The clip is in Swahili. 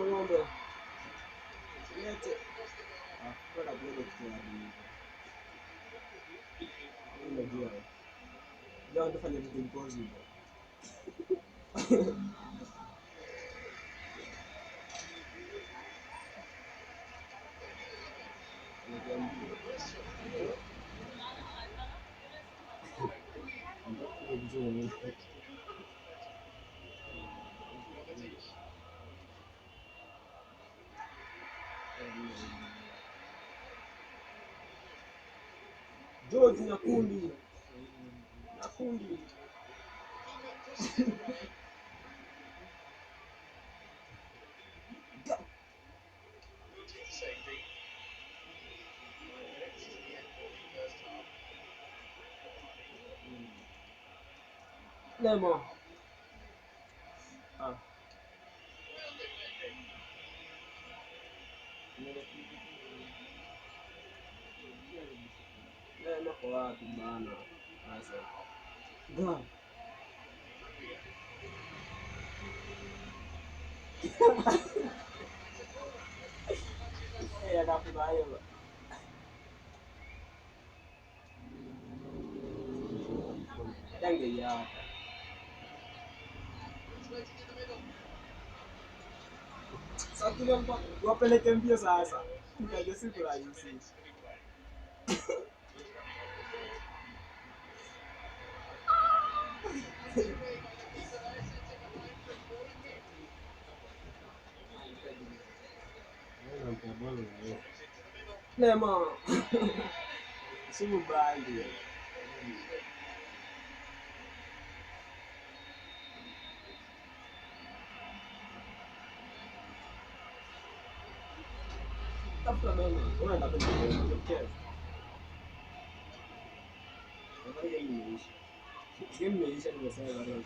ng'ombe. Lete. Kwa kweli kitu unajua. Leo tufanye vitu impossible. George Nyakundi. Lemo. Lemo kwa wapi bana? Sasa. Ga. Anafurahi. Yange ya. Sasa kile wapeleke mbio sasa. Nikaje siku rahisi. Lema. Simu bali. Tafuta mimi. Unaenda kwenye game imeisha nimesema bado.